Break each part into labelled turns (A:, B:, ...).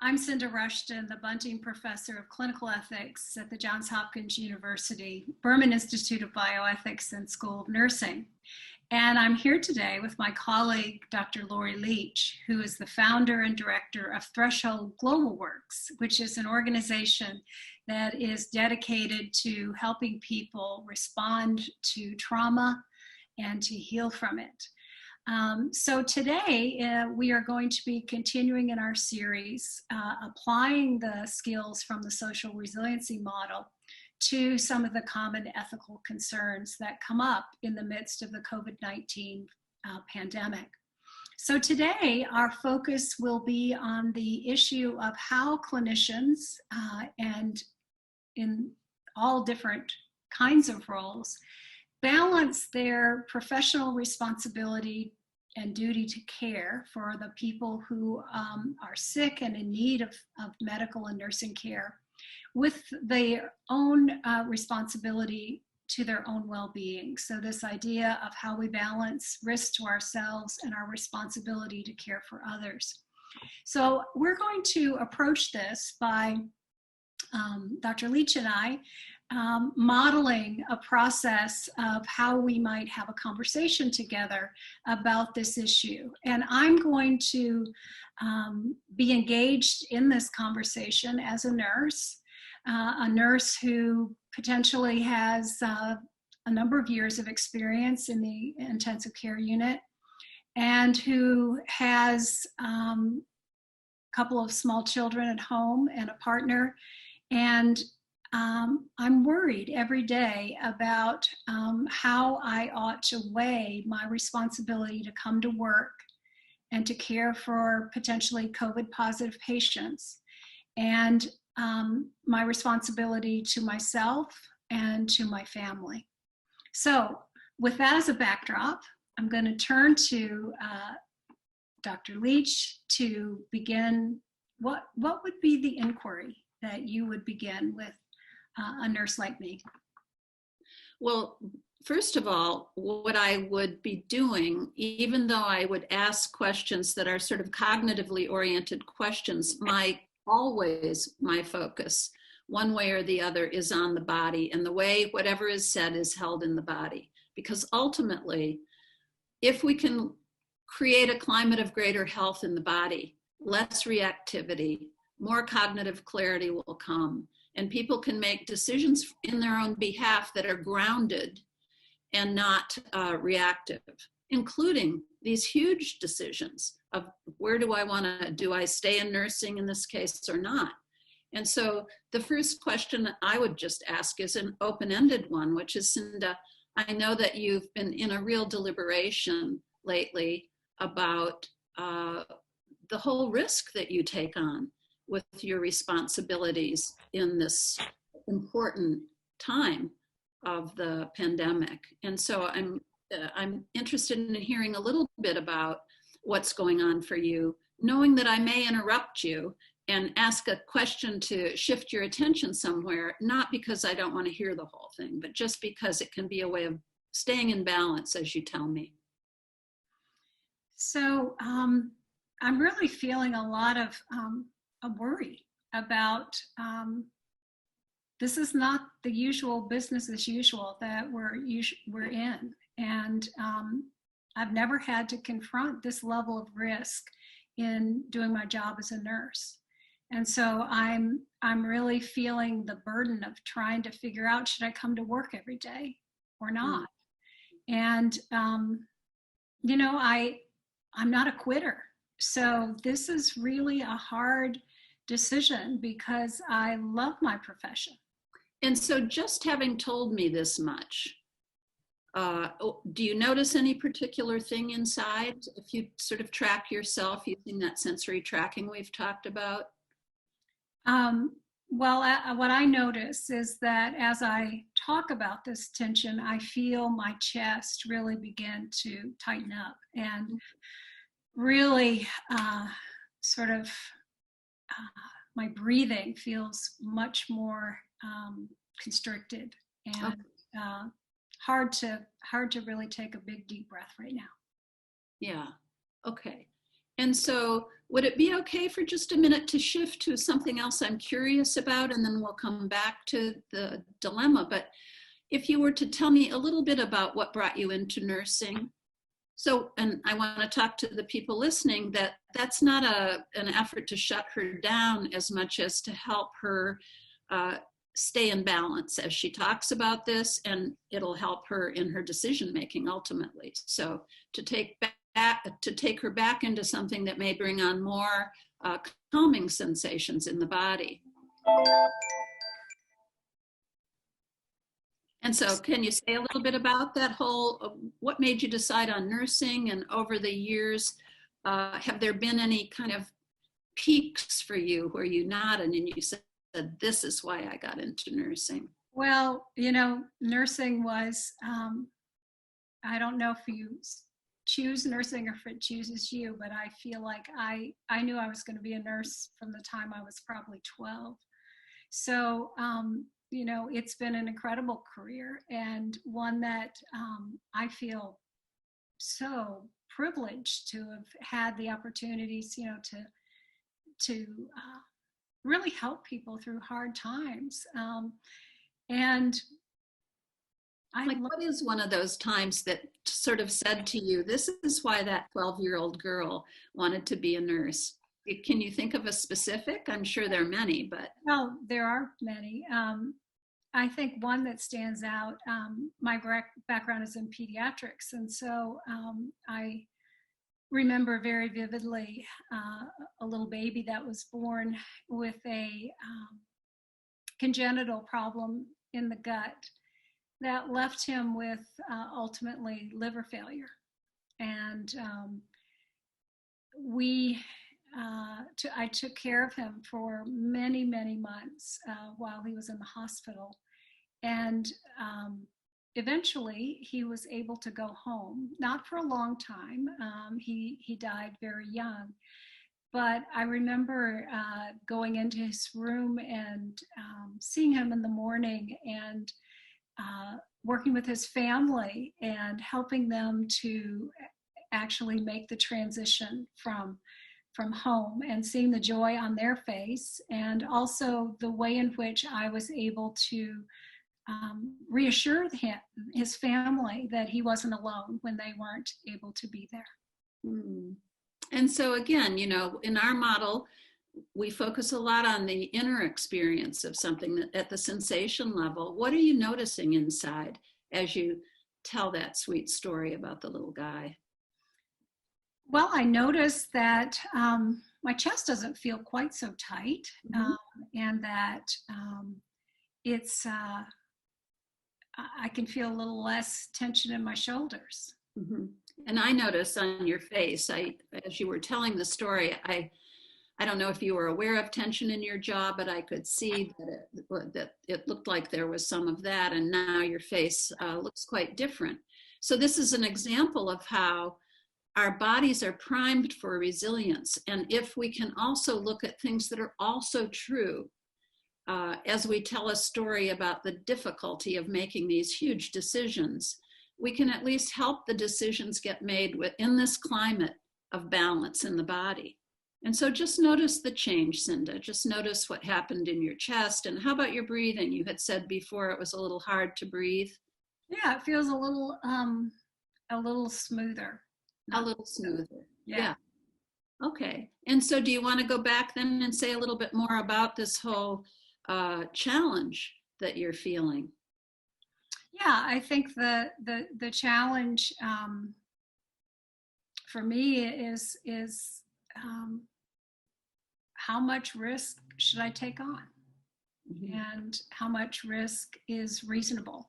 A: I'm Cynda Rushton, the Bunting Professor of Clinical Ethics at the Johns Hopkins University Berman Institute of Bioethics and School of Nursing. And I'm here today with my colleague, Dr. Laurie Leitch, who is the founder and director of Threshold Global Works, which is an organization that is dedicated to helping people respond to trauma and to heal from it. So today we are going to be continuing in our series, applying the skills from the social resiliency model to some of the common ethical concerns that come up in the midst of the COVID-19 pandemic. So today our focus will be on the issue of how clinicians and in all different kinds of roles balance their professional responsibility and duty to care for the people who are sick and in need of medical and nursing care with their own responsibility to their own well-being. So this idea of how we balance risk to ourselves and our responsibility to care for others. So we're going to approach this by Dr. Leitch and I modeling a process of how we might have a conversation together about this issue. And I'm going to be engaged in this conversation as a nurse who potentially has a number of years of experience in the intensive care unit and who has a couple of small children at home and a partner. And I'm worried every day about how I ought to weigh my responsibility to come to work and to care for potentially COVID positive patients and my responsibility to myself and to my family. So with that as a backdrop, I'm going to turn to Dr. Leitch to begin. What would be the inquiry that you would begin with a nurse like me?
B: Well, first of all, what I would be doing, even though I would ask questions that are sort of cognitively oriented questions, always my focus, one way or the other, is on the body and the way whatever is said is held in the body. Because ultimately, if we can create a climate of greater health in the body, less reactivity, more cognitive clarity will come. And people can make decisions in their own behalf that are grounded and not reactive, including these huge decisions of where do I stay in nursing in this case or not? And so the first question I would just ask is an open-ended one, which is, Cynda, I know that you've been in a real deliberation lately about the whole risk that you take on with your responsibilities in this important time of the pandemic. And so I'm interested in hearing a little bit about what's going on for you, knowing that I may interrupt you and ask a question to shift your attention somewhere, not because I don't want to hear the whole thing, but just because it can be a way of staying in balance as you tell me.
A: So I'm really feeling a lot of worry about this is not the usual business as usual that we're in, and I've never had to confront this level of risk in doing my job as a nurse, and so I'm really feeling the burden of trying to figure out, should I come to work every day or not? And you know, I'm not a quitter, so this is really a hard decision because I love my profession.
B: And so just having told me this much, do you notice any particular thing inside if you sort of track yourself using that sensory tracking we've talked about?
A: Well, what I notice is that as I talk about this tension, I feel my chest really begin to tighten up and really my breathing feels much more constricted and hard to really take a big deep breath right now.
B: Yeah. Okay. And so would it be okay for just a minute to shift to something else I'm curious about, and then we'll come back to the dilemma. But if you were to tell me a little bit about what brought you into nursing. So, and I want to talk to the people listening that that's not an effort to shut her down as much as to help her stay in balance as she talks about this, and it'll help her in her decision making ultimately. So to take her back into something that may bring on more calming sensations in the body. And so can you say a little bit about that whole, what made you decide on nursing, and over the years, have there been any kind of peaks for you where you nodded and you said, this is why I got into nursing?
A: Well, you know, nursing was, I don't know if you choose nursing or if it chooses you, but I feel like I knew I was going to be a nurse from the time I was probably 12. So, you know, it's been an incredible career, and one that I feel so privileged to have had the opportunities, you know, to really help people through hard times. And
B: what is one of those times that sort of said to you, this is why that 12-year-old girl wanted to be a nurse? Can you think of a specific? I'm sure there are many, but.
A: Well, there are many. I think one that stands out, my background is in pediatrics. And so I remember very vividly a little baby that was born with a congenital problem in the gut that left him with ultimately liver failure. And I took care of him for many, many months while he was in the hospital. And eventually he was able to go home, not for a long time. He died very young. But I remember going into his room and seeing him in the morning and working with his family and helping them to actually make the transition from home, and seeing the joy on their face, and also the way in which I was able to reassure his family that he wasn't alone when they weren't able to be there.
B: Mm. And so again, you know, in our model, we focus a lot on the inner experience of something at the sensation level. What are you noticing inside as you tell that sweet story about the little guy?
A: Well, I noticed that my chest doesn't feel quite so tight, and that it's, I can feel a little less tension in my shoulders.
B: Mm-hmm. And I noticed on your face, as you were telling the story, I don't know if you were aware of tension in your jaw, but I could see that it looked like there was some of that, and now your face looks quite different. So this is an example of how our bodies are primed for resilience. And if we can also look at things that are also true, as we tell a story about the difficulty of making these huge decisions, we can at least help the decisions get made within this climate of balance in the body. And so just notice the change, Cynda. Just notice what happened in your chest. And how about your breathing? You had said before it was a little hard to breathe.
A: Yeah, it feels a little smoother.
B: A little smoother.
A: Yeah.
B: Okay. And so do you want to go back then and say a little bit more about this whole challenge that you're feeling?
A: Yeah, I think the challenge for me is how much risk should I take on, and how much risk is reasonable.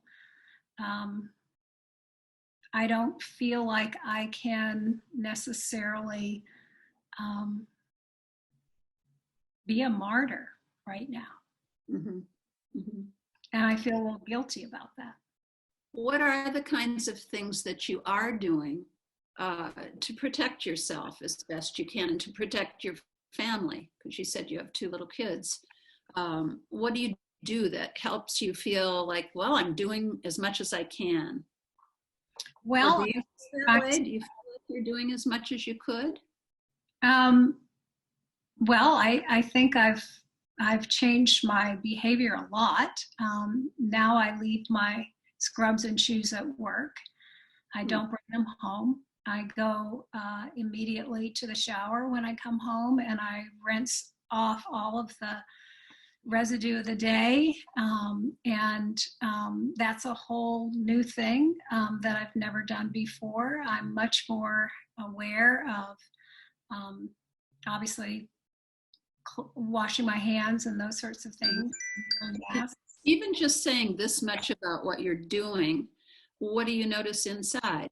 A: I don't feel like I can necessarily be a martyr right now.
B: Mm-hmm. Mm-hmm.
A: And I feel a little guilty about that.
B: What are the kinds of things that you are doing to protect yourself as best you can, and to protect your family? Because you said you have 2 little kids. What do you do that helps you feel like, well, I'm doing as much as I can?
A: Well,
B: do you feel that way? Do you feel like you're doing as much as you could?
A: Um, well, I think I've changed my behavior a lot. Now I leave my scrubs and shoes at work. I don't bring them home. I go immediately to the shower when I come home, and I rinse off all of the residue of the day. That's a whole new thing that I've never done before. I'm much more aware of obviously washing my hands and those sorts of things.
B: Even just saying this much about what you're doing, what do you notice inside?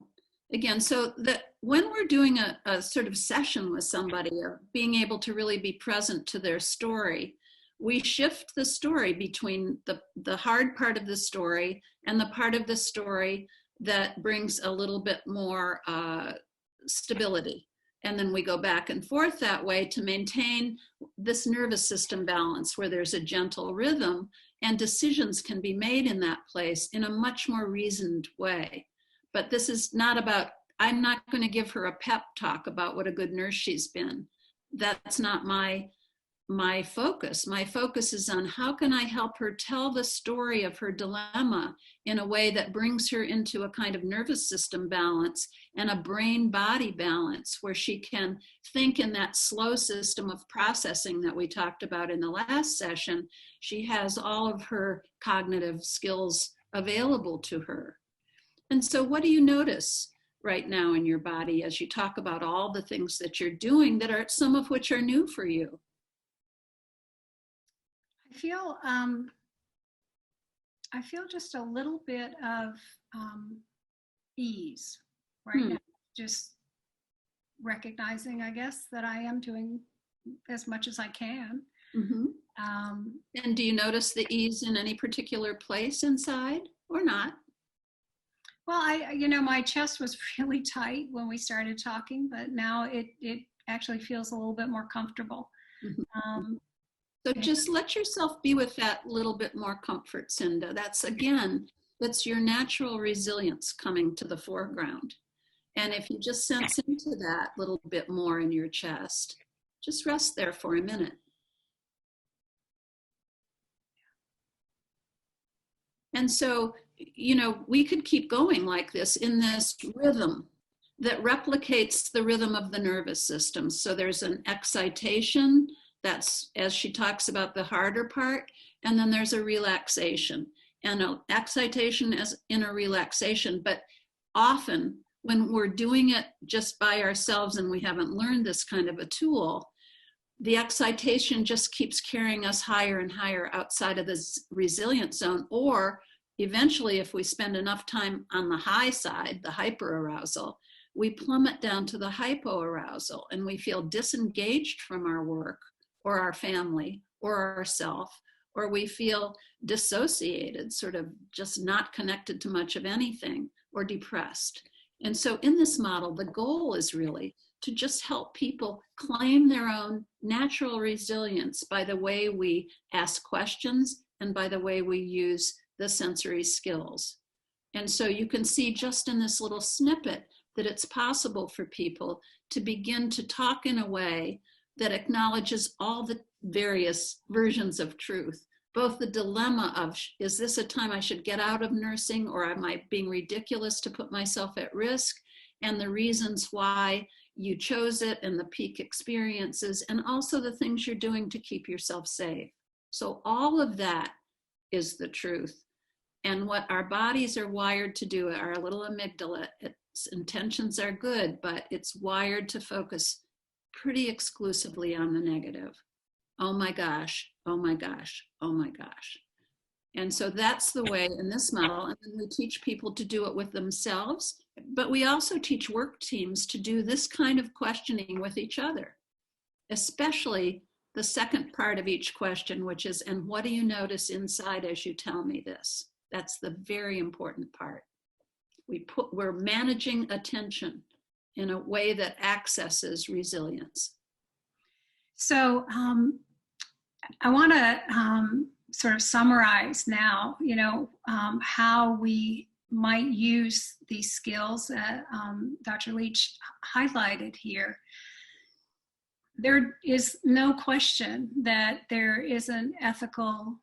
B: Again, so that when we're doing a sort of session with somebody or being able to really be present to their story, we shift the story between the hard part of the story and the part of the story that brings a little bit more stability. And then we go back and forth that way to maintain this nervous system balance where there's a gentle rhythm and decisions can be made in that place in a much more reasoned way. But this is not about, I'm not going to give her a pep talk about what a good nurse she's been. That's not my focus. My focus is on how can I help her tell the story of her dilemma in a way that brings her into a kind of nervous system balance and a brain-body balance where she can think in that slow system of processing that we talked about in the last session. She has all of her cognitive skills available to her. And so what do you notice right now in your body as you talk about all the things that you're doing that are some of which are new for you?
A: I feel just a little bit of ease right now. Just recognizing, I guess, that I am doing as much as I can.
B: And do you notice the ease in any particular place inside or not?
A: Well, my chest was really tight when we started talking, but now it actually feels a little bit more comfortable.
B: So just let yourself be with that little bit more comfort, Cynda. That's your natural resilience coming to the foreground. And if you just sense into that little bit more in your chest, just rest there for a minute. And so, we could keep going like this in this rhythm that replicates the rhythm of the nervous system. So there's an excitation. That's as she talks about the harder part, and then there's a relaxation and an excitation as in a relaxation. But often when we're doing it just by ourselves and we haven't learned this kind of a tool, the excitation just keeps carrying us higher and higher outside of this resilience zone. Or eventually, if we spend enough time on the high side, the hyperarousal, we plummet down to the hypoarousal and we feel disengaged from our work or our family or ourself, or we feel dissociated, sort of just not connected to much of anything, or depressed. And so in this model, the goal is really to just help people claim their own natural resilience by the way we ask questions and by the way we use the sensory skills. And so you can see just in this little snippet that it's possible for people to begin to talk in a way that acknowledges all the various versions of truth, both the dilemma of, is this a time I should get out of nursing, or am I being ridiculous to put myself at risk, and the reasons why you chose it and the peak experiences, and also the things you're doing to keep yourself safe. So all of that is the truth. And what our bodies are wired to do, our little amygdala, its intentions are good, but it's wired to focus pretty exclusively on the negative. Oh my gosh, oh my gosh, oh my gosh. And so that's the way in this model. And then we teach people to do it with themselves, but we also teach work teams to do this kind of questioning with each other, especially the second part of each question, which is, and what do you notice inside as you tell me this? That's the very important part. We're managing attention in a way that accesses resilience.
A: So I want to sort of summarize now, how we might use these skills that Dr. Leitch highlighted here. there is no question that there is an ethical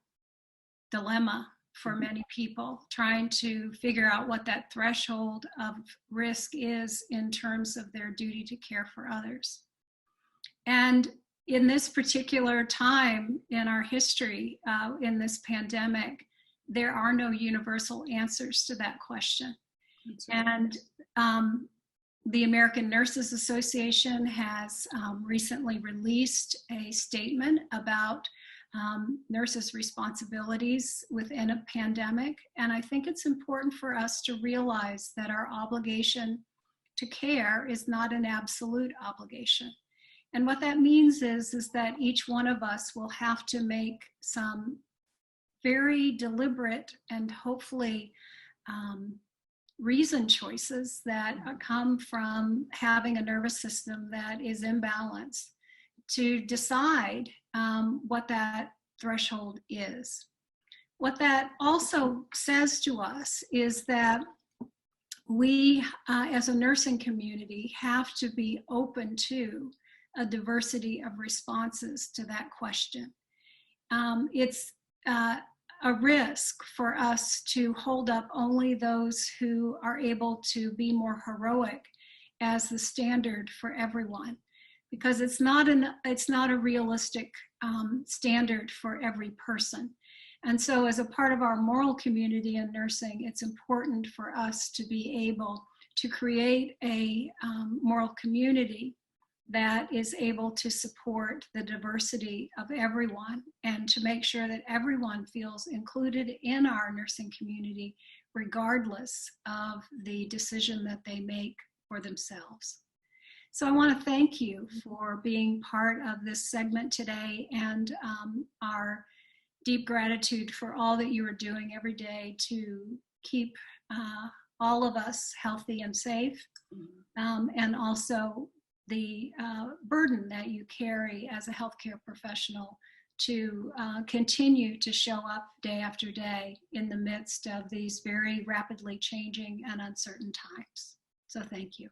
A: dilemma for many people trying to figure out what that threshold of risk is in terms of their duty to care for others. And in this particular time in our history, in this pandemic, there are no universal answers to that question. Right. And the American Nurses Association has recently released a statement about nurses' responsibilities within a pandemic. And I think it's important for us to realize that our obligation to care is not an absolute obligation. And what that means is that each one of us will have to make some very deliberate and hopefully reasoned choices that come from having a nervous system that is imbalanced to decide what that threshold is. What that also says to us is that we, as a nursing community, have to be open to a diversity of responses to that question. It's a risk for us to hold up only those who are able to be more heroic as the standard for everyone, because it's not a realistic standard for every person. And so as a part of our moral community in nursing, it's important for us to be able to create a moral community that is able to support the diversity of everyone and to make sure that everyone feels included in our nursing community, regardless of the decision that they make for themselves. So I want to thank you for being part of this segment today, and our deep gratitude for all that you are doing every day to keep all of us healthy and safe, and also the burden that you carry as a healthcare professional to continue to show up day after day in the midst of these very rapidly changing and uncertain times. So thank you.